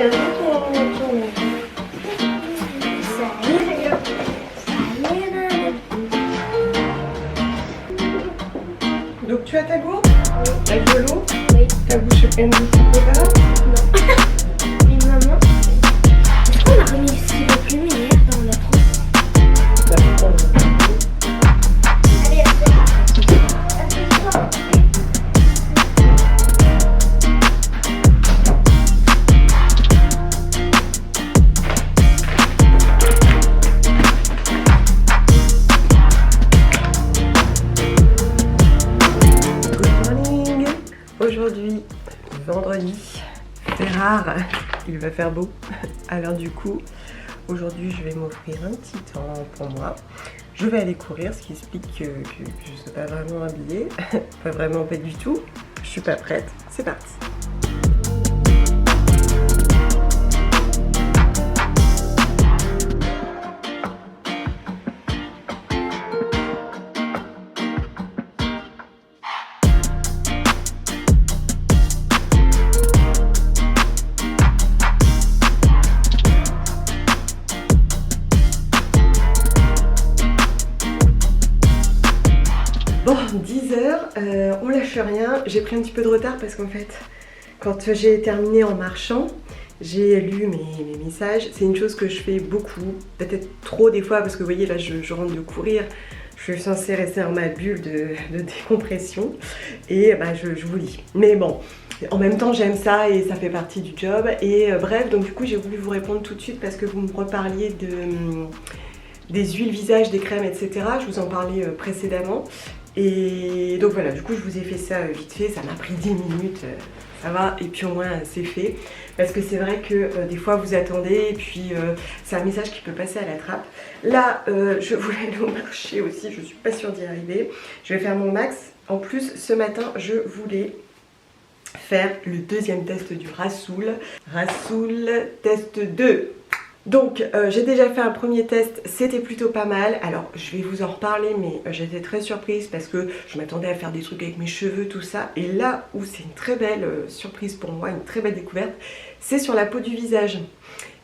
Tiens, ton... Ça y est, regarde. Ça y est, là. Donc tu as ta gourde, ta de l'eau, Oui. ta bouche pleine de chocolat. Non. Et maman, est-ce qu'on a remis le stylo plume hier dans la trousse? Allez, Aujourd'hui, vendredi, c'est rare, il va faire beau. Alors du coup, aujourd'hui je vais m'offrir un petit temps pour moi. Je vais aller courir, ce qui explique que je ne suis pas vraiment habillée. Pas vraiment, pas du tout. Je suis pas prête, c'est parti. Bon, 10h, on lâche rien. J'ai pris un petit peu de retard parce qu'en fait, quand j'ai terminé en marchant, j'ai lu mes messages. C'est une chose que je fais beaucoup, peut-être trop des fois parce que vous voyez là, je rentre de courir. Je suis censée rester dans ma bulle de décompression et bah, je vous lis. Mais bon, en même temps j'aime ça et ça fait partie du job. Et bref, donc du coup j'ai voulu vous répondre tout de suite parce que vous me reparliez des huiles visage, des crèmes, etc. Je vous en parlais précédemment. Et donc voilà, du coup je vous ai fait ça vite fait, ça m'a pris 10 minutes, ça va, et puis au moins c'est fait. Parce que c'est vrai que des fois vous attendez et puis c'est un message qui peut passer à la trappe. Là, je voulais aller au marché aussi, je suis pas sûre d'y arriver. Je vais faire mon max. En plus, ce matin, je voulais faire le deuxième test du Rasoul. Rasoul test 2. Donc j'ai déjà fait un premier test, c'était plutôt pas mal. Alors je vais vous en reparler, mais j'étais très surprise parce que je m'attendais à faire des trucs avec mes cheveux, tout ça. Et là où c'est une très belle surprise pour moi, une très belle découverte, c'est sur la peau du visage.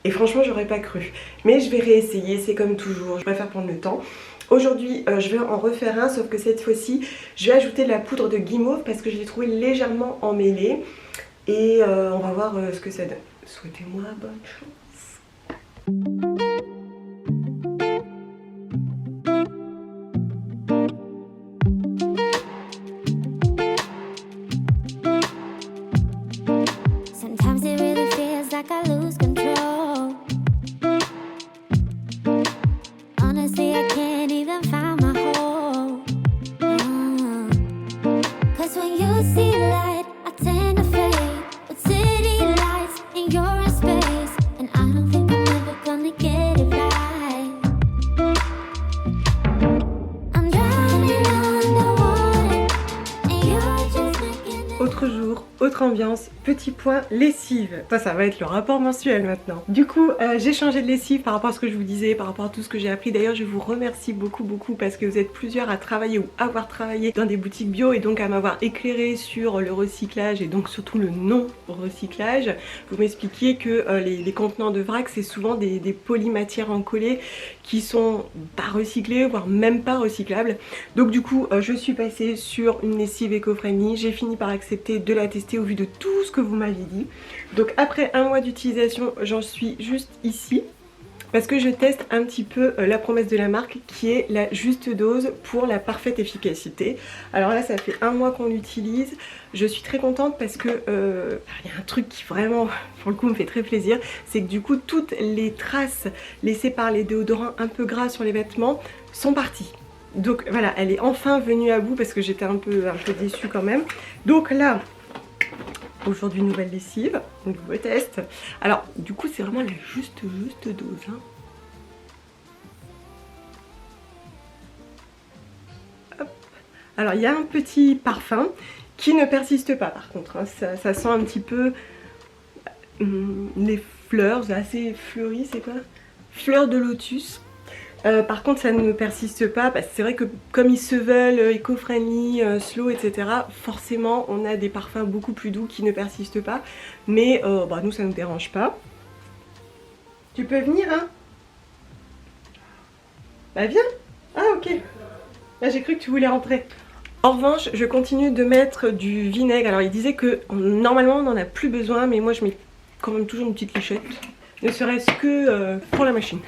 Et franchement j'aurais pas cru. Mais je vais réessayer, c'est comme toujours, je préfère prendre le temps. Aujourd'hui je vais en refaire un, sauf que cette fois-ci je vais ajouter de la poudre de guimauve parce que je l'ai trouvé légèrement emmêlée. Et on va voir ce que ça donne. Souhaitez-moi bonne chance. Sometimes it really feels like I lose control. Honestly, I can't even find my hole. 'Cause when you see light, I tend to fade. With city lights and you're in space, and I don't think I'm ever gonna get it right. I'm drowning underwater, and you're just making it. Autre jour, autre ambiance, petit point lessive. Ça va être le rapport mensuel maintenant. Du coup, j'ai changé de lessive par rapport à ce que je vous disais, par rapport à tout ce que j'ai appris. D'ailleurs, je vous remercie beaucoup parce que vous êtes plusieurs à travailler ou avoir travaillé dans des boutiques bio et donc à m'avoir éclairé sur le recyclage et donc surtout le non-recyclage. Vous m'expliquiez que les contenants de vrac, c'est souvent des polymatières en collé qui sont pas recyclées, voire même pas recyclables. Donc du coup, je suis passée sur une lessive éco-friendly. J'ai fini par accepter de la tester au vu de tout ce que vous m'aviez dit. Donc après un mois d'utilisation, j'en suis juste ici parce que je teste un petit peu la promesse de la marque qui est la juste dose pour la parfaite efficacité. Alors là, ça fait un mois qu'on l'utilise. Je suis très contente parce que il y a un truc qui vraiment pour le coup me fait très plaisir, c'est que du coup toutes les traces laissées par les déodorants un peu gras sur les vêtements sont parties. Donc voilà, elle est enfin venue à bout parce que j'étais un peu déçue quand même. Donc là, aujourd'hui nouvelle lessive, nouveau test. Alors du coup c'est vraiment la juste dose. Hein. Hop. Alors il y a un petit parfum qui ne persiste pas par contre. Hein. Ça sent un petit peu les fleurs, c'est assez fleuri, c'est quoi? Fleurs de lotus. Par contre, ça ne persiste pas, parce que c'est vrai que comme ils se veulent éco-friendly, slow, etc., forcément, on a des parfums beaucoup plus doux qui ne persistent pas. Mais bah, nous, ça ne nous dérange pas. Tu peux venir, hein? Bah viens. Ah, ok. Là, j'ai cru que tu voulais rentrer. En revanche, je continue de mettre du vinaigre. Alors, il disait que normalement, on n'en a plus besoin, mais moi, je mets quand même toujours une petite lichette. Ne serait-ce que pour la machine.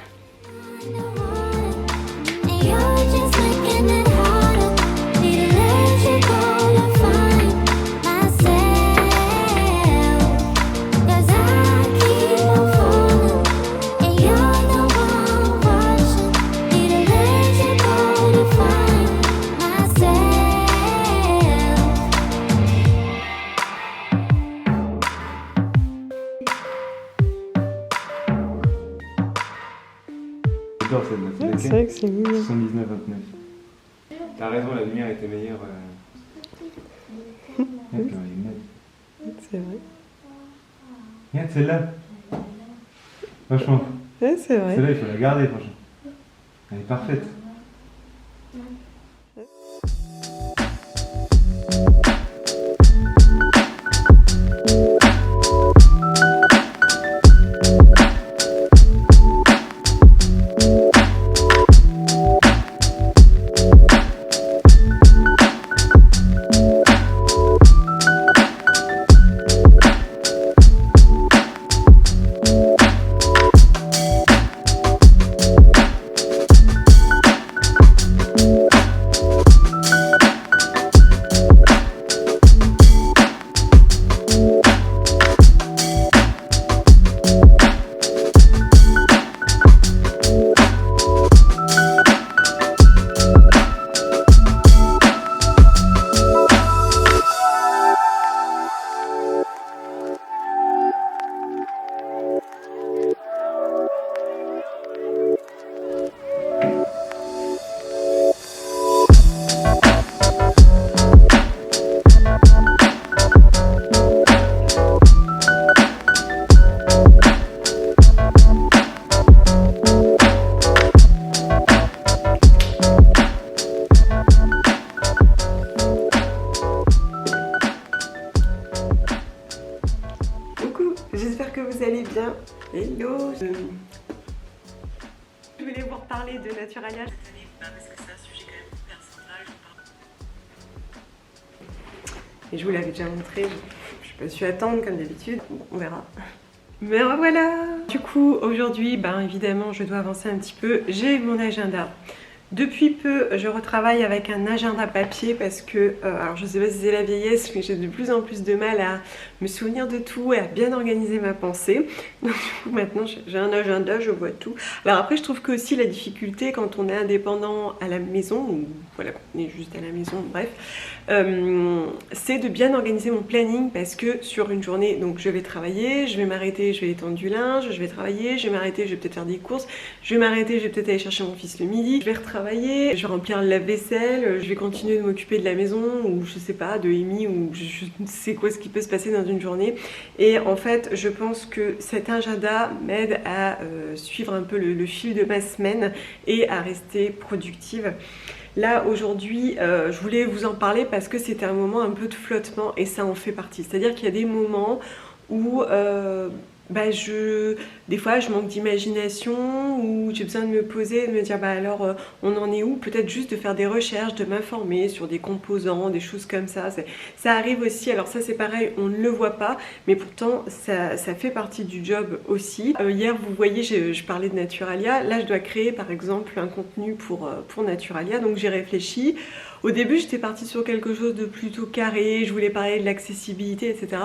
And you're just making it harder. Need to let you go to find myself. 'Cause I keep on falling, and you're the one rushing. Need to let you go to find myself. J'adore cette note. C'est vrai que c'est mignon. 79-29. T'as raison, la lumière était meilleure. Regarde, C'est vrai. regarde celle-là. Franchement, Ouais, c'est vrai. celle-là, il faut la garder, franchement. Elle est parfaite. J'espère que vous allez bien. Hello. Je voulais vous reparler de Naturalia. Parce que c'est un sujet quand même hyper central. Et je vous l'avais déjà montré. Je n'ai pas su attendre comme d'habitude. Bon, on verra. Mais voilà. Du coup, aujourd'hui, ben, évidemment, je dois avancer un petit peu. J'ai mon agenda. Depuis peu, je retravaille avec un agenda papier parce que, alors je sais pas si c'est la vieillesse, mais j'ai de plus en plus de mal à me souvenir de tout et à bien organiser ma pensée. Donc du coup, maintenant, j'ai un agenda, je vois tout. Alors après, je trouve que aussi la difficulté quand on est indépendant à la maison, ou voilà, on est juste à la maison, bref, c'est de bien organiser mon planning parce que sur une journée, donc je vais travailler, je vais m'arrêter, je vais étendre du linge, je vais travailler, je vais m'arrêter, je vais peut-être faire des courses, je vais m'arrêter, je vais peut-être aller chercher mon fils le midi, je vais retravailler, je vais remplir le lave-vaisselle, je vais continuer de m'occuper de la maison ou je sais pas, de Amy ou je ne sais quoi ce qui peut se passer dans une journée. Et en fait, je pense que cet agenda m'aide à suivre un peu le fil de ma semaine et à rester productive. Là aujourd'hui, je voulais vous en parler parce que c'était un moment un peu de flottement et ça en fait partie. C'est-à-dire qu'il y a des moments où des fois je manque d'imagination ou j'ai besoin de me poser et de me dire alors on en est où, peut-être juste de faire des recherches, de m'informer sur des composants, des choses comme ça. Ça arrive aussi, alors ça c'est pareil, on ne le voit pas, mais pourtant ça fait partie du job aussi. Hier vous voyez, je parlais de Naturalia, là je dois créer par exemple un contenu pour Naturalia, donc j'ai réfléchi. Au début, j'étais partie sur quelque chose de plutôt carré, je voulais parler de l'accessibilité, etc.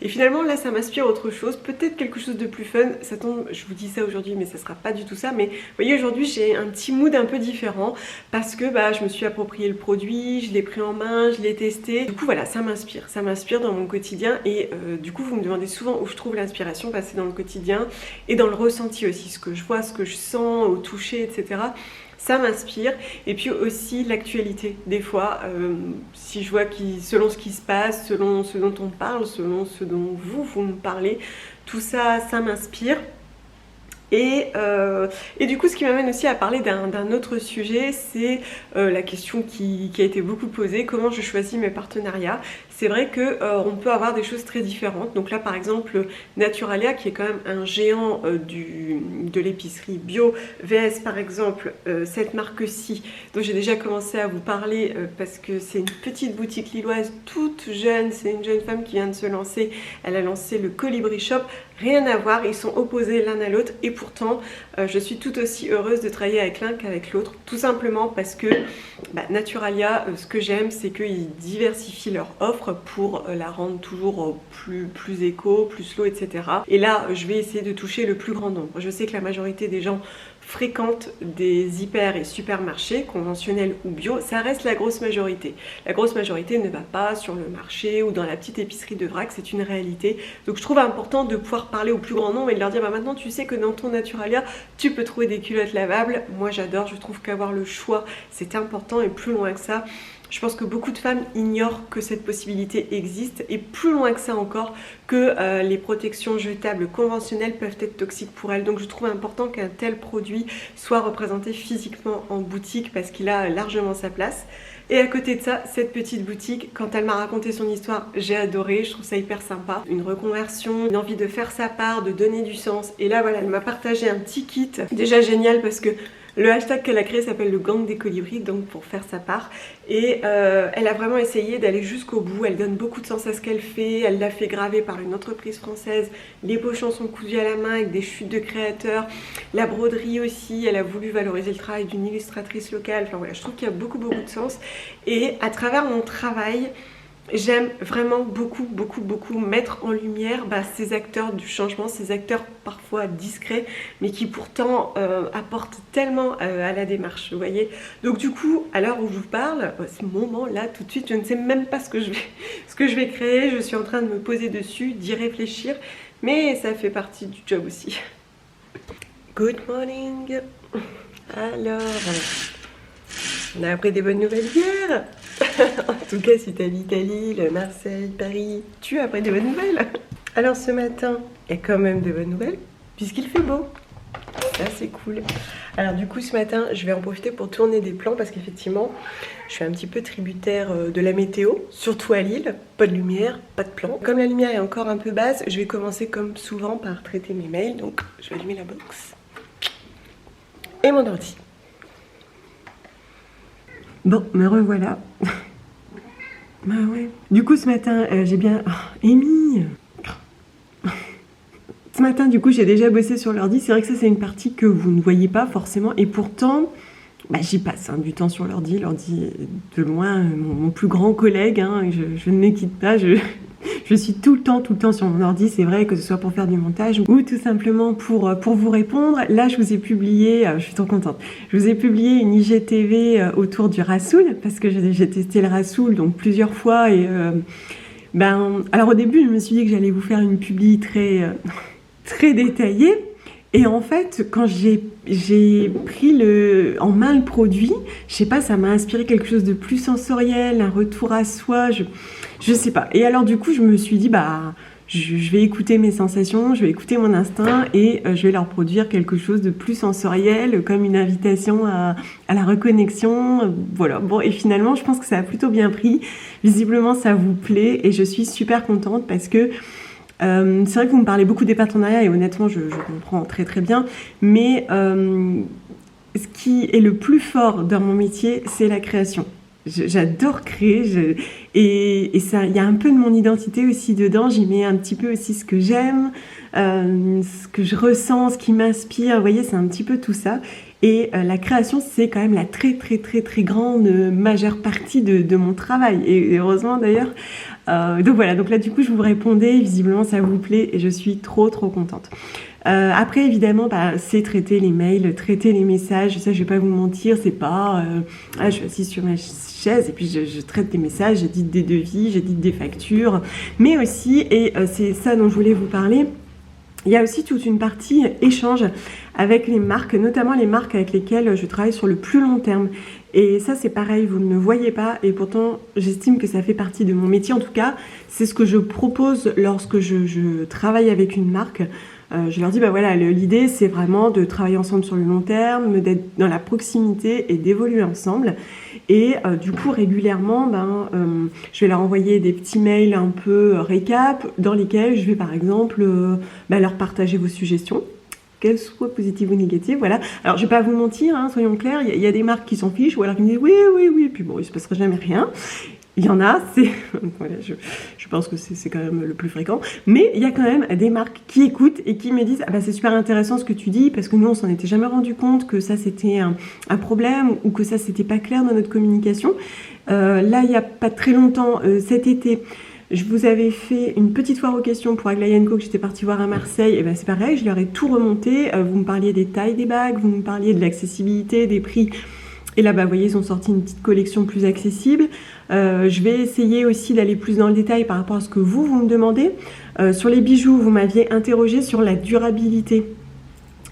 Et finalement, là, ça m'inspire autre chose, peut-être quelque chose de plus fun. Ça tombe, je vous dis ça aujourd'hui, mais ça sera pas du tout ça. Mais vous voyez, aujourd'hui, j'ai un petit mood un peu différent parce que je me suis approprié le produit, je l'ai pris en main, je l'ai testé. Du coup, voilà, ça m'inspire dans mon quotidien. Et du coup, vous me demandez souvent où je trouve l'inspiration, c'est dans le quotidien et dans le ressenti aussi, ce que je vois, ce que je sens, au toucher, etc. Ça m'inspire. Et puis aussi l'actualité. Des fois, si je vois selon ce qui se passe, selon ce dont on parle, selon ce dont vous me parlez, tout ça, ça m'inspire. Et du coup, ce qui m'amène aussi à parler d'un autre sujet, c'est la question qui a été beaucoup posée, comment je choisis mes partenariats. C'est vrai qu'on peut avoir des choses très différentes. Donc là, par exemple, Naturalia, qui est quand même un géant de l'épicerie bio, VS par exemple, cette marque-ci, dont j'ai déjà commencé à vous parler parce que c'est une petite boutique lilloise toute jeune, c'est une jeune femme qui vient de se lancer, elle a lancé le Colibri Shop. Rien à voir, ils sont opposés l'un à l'autre et pourtant je suis tout aussi heureuse de travailler avec l'un qu'avec l'autre, tout simplement parce que Naturalia, ce que j'aime, c'est qu'ils diversifient leur offre pour la rendre toujours plus éco, plus slow, etc. Et là, je vais essayer de toucher le plus grand nombre. Je sais que la majorité des gens fréquentent des hyper et supermarchés, conventionnels ou bio, ça reste la grosse majorité. La grosse majorité ne va pas sur le marché ou dans la petite épicerie de vrac, c'est une réalité. Donc je trouve important de pouvoir parler au plus grand nombre et de leur dire maintenant tu sais que dans ton Naturalia, tu peux trouver des culottes lavables. Moi j'adore, je trouve qu'avoir le choix, c'est important et plus loin que ça. Je pense que beaucoup de femmes ignorent que cette possibilité existe et plus loin que ça encore, que les protections jetables conventionnelles peuvent être toxiques pour elles. Donc je trouve important qu'un tel produit soit représenté physiquement en boutique parce qu'il a largement sa place. Et à côté de ça, cette petite boutique, quand elle m'a raconté son histoire, j'ai adoré, je trouve ça hyper sympa. Une reconversion, une envie de faire sa part, de donner du sens. Et là voilà, elle m'a partagé un petit kit, déjà génial parce que le hashtag qu'elle a créé s'appelle le gang des colibris, donc pour faire sa part. Et elle a vraiment essayé d'aller jusqu'au bout. Elle donne beaucoup de sens à ce qu'elle fait. Elle l'a fait graver par une entreprise française. Les pochons sont cousus à la main avec des chutes de créateurs. La broderie aussi. Elle a voulu valoriser le travail d'une illustratrice locale. Enfin voilà, je trouve qu'il y a beaucoup de sens. Et à travers mon travail, j'aime vraiment beaucoup mettre en lumière ces acteurs du changement, ces acteurs parfois discrets, mais qui pourtant apportent tellement à la démarche, vous voyez. Donc du coup, à l'heure où je vous parle, ce moment-là, tout de suite, je ne sais même pas ce que je vais créer, je suis en train de me poser dessus, d'y réfléchir, mais ça fait partie du job aussi. Good morning. Alors, on a appris des bonnes nouvelles hier. En tout cas, si t'habites à Lille, Marseille, Paris, tu as appris des bonnes nouvelles. Alors ce matin, il y a quand même de bonnes nouvelles, puisqu'il fait beau. Ça, c'est cool. Alors du coup, ce matin, je vais en profiter pour tourner des plans, parce qu'effectivement, je suis un petit peu tributaire de la météo, surtout à Lille. Pas de lumière, pas de plan. Comme la lumière est encore un peu basse, je vais commencer comme souvent par traiter mes mails. Donc, je vais allumer la box. Et mon ordi. Bon, me revoilà. Bah ouais. Du coup, ce matin, j'ai bien... Oh, Amy. Ce matin, du coup, j'ai déjà bossé sur l'ordi. C'est vrai que ça, c'est une partie que vous ne voyez pas forcément. Et pourtant, j'y passe du temps sur l'ordi. L'ordi est de loin mon plus grand collègue. Je ne me quitte pas. Je suis tout le temps sur mon ordi, c'est vrai, que ce soit pour faire du montage ou tout simplement pour vous répondre. Là, je vous ai publié, je suis trop contente, je vous ai publié une IGTV autour du Rassoul, parce que j'ai testé le Rassoul donc plusieurs fois et alors au début, je me suis dit que j'allais vous faire une publi très détaillée. Et en fait, quand j'ai pris en main le produit, je sais pas, ça m'a inspiré quelque chose de plus sensoriel, un retour à soi, je sais pas. Et alors du coup, je me suis dit, je vais écouter mes sensations, je vais écouter mon instinct et je vais leur produire quelque chose de plus sensoriel, comme une invitation à la reconnexion. Voilà. Bon, et finalement, je pense que ça a plutôt bien pris. Visiblement, ça vous plaît et je suis super contente parce que c'est vrai que vous me parlez beaucoup des partenariats et honnêtement je comprends très bien, mais ce qui est le plus fort dans mon métier, c'est la création. J'adore créer et ça, il y a un peu de mon identité aussi dedans. J'y mets un petit peu aussi ce que j'aime, ce que je ressens, ce qui m'inspire. Vous voyez, c'est un petit peu tout ça. Et la création, c'est quand même la très grande majeure partie de mon travail. Et heureusement d'ailleurs. Donc voilà, donc là du coup je vous répondais, visiblement ça vous plaît et je suis trop contente. Après évidemment c'est traiter les mails, traiter les messages, ça je vais pas vous mentir, c'est pas je suis assise sur ma chaise et puis je traite des messages, j'édite des devis, j'édite des factures, mais aussi, et c'est ça dont je voulais vous parler, il y a aussi toute une partie échange avec les marques, notamment les marques avec lesquelles je travaille sur le plus long terme. Et ça, c'est pareil, vous ne le voyez pas, et pourtant, j'estime que ça fait partie de mon métier. En tout cas, c'est ce que je propose lorsque je travaille avec une marque. Je leur dis, bah voilà, l'idée c'est vraiment de travailler ensemble sur le long terme, d'être dans la proximité et d'évoluer ensemble. Et du coup, régulièrement, je vais leur envoyer des petits mails un peu récap dans lesquels je vais par exemple leur partager vos suggestions, qu'elles soient positives ou négatives, voilà. Alors, je vais pas vous mentir, hein, soyons clairs, il y a des marques qui s'en fichent, ou alors qui me disent oui, puis bon, il se passera jamais rien. Il y en a, voilà, je pense que c'est quand même le plus fréquent, mais il y a quand même des marques qui écoutent et qui me disent ah bah c'est super intéressant ce que tu dis, parce que nous on s'en était jamais rendu compte que ça c'était un problème ou que ça c'était pas clair dans notre communication. Là, il y a pas très longtemps, cet été, je vous avais fait une petite foire aux questions pour Aglaé & Co que j'étais partie voir à Marseille, et ben c'est pareil, je leur ai tout remonté. Vous me parliez des tailles des bagues, vous me parliez de l'accessibilité, des prix. Et là, vous voyez, ils ont sorti une petite collection plus accessible. Je vais essayer aussi d'aller plus dans le détail par rapport à ce que vous me demandez. Sur les bijoux, vous m'aviez interrogé sur la durabilité.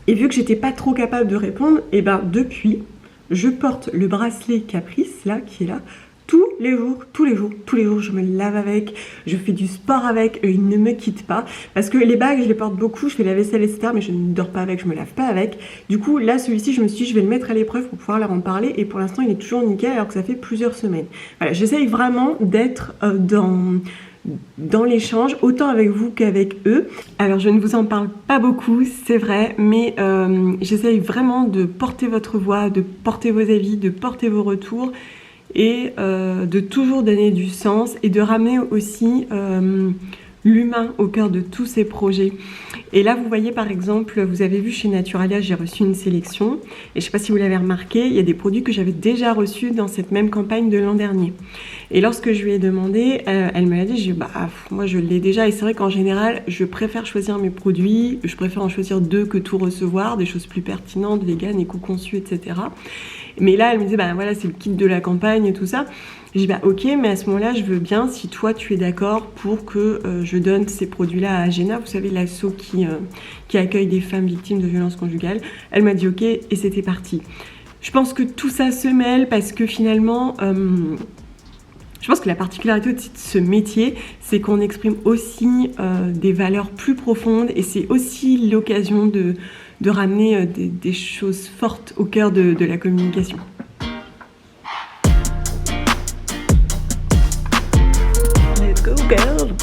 Et vu que j'étais pas trop capable de répondre, et ben depuis, je porte le bracelet Caprice, là, qui est là, tous les jours, je me lave avec, je fais du sport avec, et il ne me quitte pas. Parce que les bagues, je les porte beaucoup, je fais la vaisselle, etc. Mais je ne dors pas avec, je me lave pas avec. Du coup, là, celui-ci, je me suis dit, je vais le mettre à l'épreuve pour pouvoir leur en parler. Et pour l'instant, il est toujours nickel, alors que ça fait plusieurs semaines. Voilà, j'essaye vraiment d'être dans l'échange, autant avec vous qu'avec eux. Alors, je ne vous en parle pas beaucoup, c'est vrai, mais j'essaye vraiment de porter votre voix, de porter vos avis, de porter vos retours, et de toujours donner du sens et de ramener aussi l'humain au cœur de tous ces projets. Et là, vous voyez par exemple, vous avez vu chez Naturalia, j'ai reçu une sélection, et je ne sais pas si vous l'avez remarqué, il y a des produits que j'avais déjà reçus dans cette même campagne de l'an dernier. Et lorsque je lui ai demandé, elle me l'a dit, moi je l'ai déjà, et c'est vrai qu'en général, je préfère choisir mes produits, je préfère en choisir 2 que tout recevoir, des choses plus pertinentes, véganes, éco-conçues, etc. Mais là, elle me disait, voilà, c'est le kit de la campagne et tout ça. J'ai dit, ok, mais à ce moment-là, je veux bien, si toi, tu es d'accord pour que je donne ces produits-là à Agena, vous savez, l'asso qui accueille des femmes victimes de violences conjugales. Elle m'a dit, ok, et c'était parti. Je pense que tout ça se mêle parce que finalement, je pense que la particularité aussi de ce métier, c'est qu'on exprime aussi des valeurs plus profondes, et c'est aussi l'occasion de ramener des choses fortes au cœur de la communication. Let's go girl!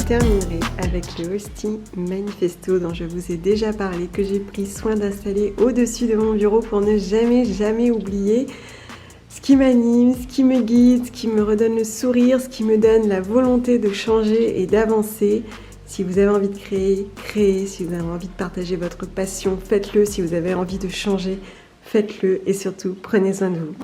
Terminerai avec le Hosty Manifesto dont je vous ai déjà parlé, que j'ai pris soin d'installer au-dessus de mon bureau pour ne jamais oublier ce qui m'anime, ce qui me guide, ce qui me redonne le sourire, ce qui me donne la volonté de changer et d'avancer. Si vous avez envie de créer, créez. Si vous avez envie de partager votre passion, faites-le. Si vous avez envie de changer, faites-le. Et surtout, prenez soin de vous.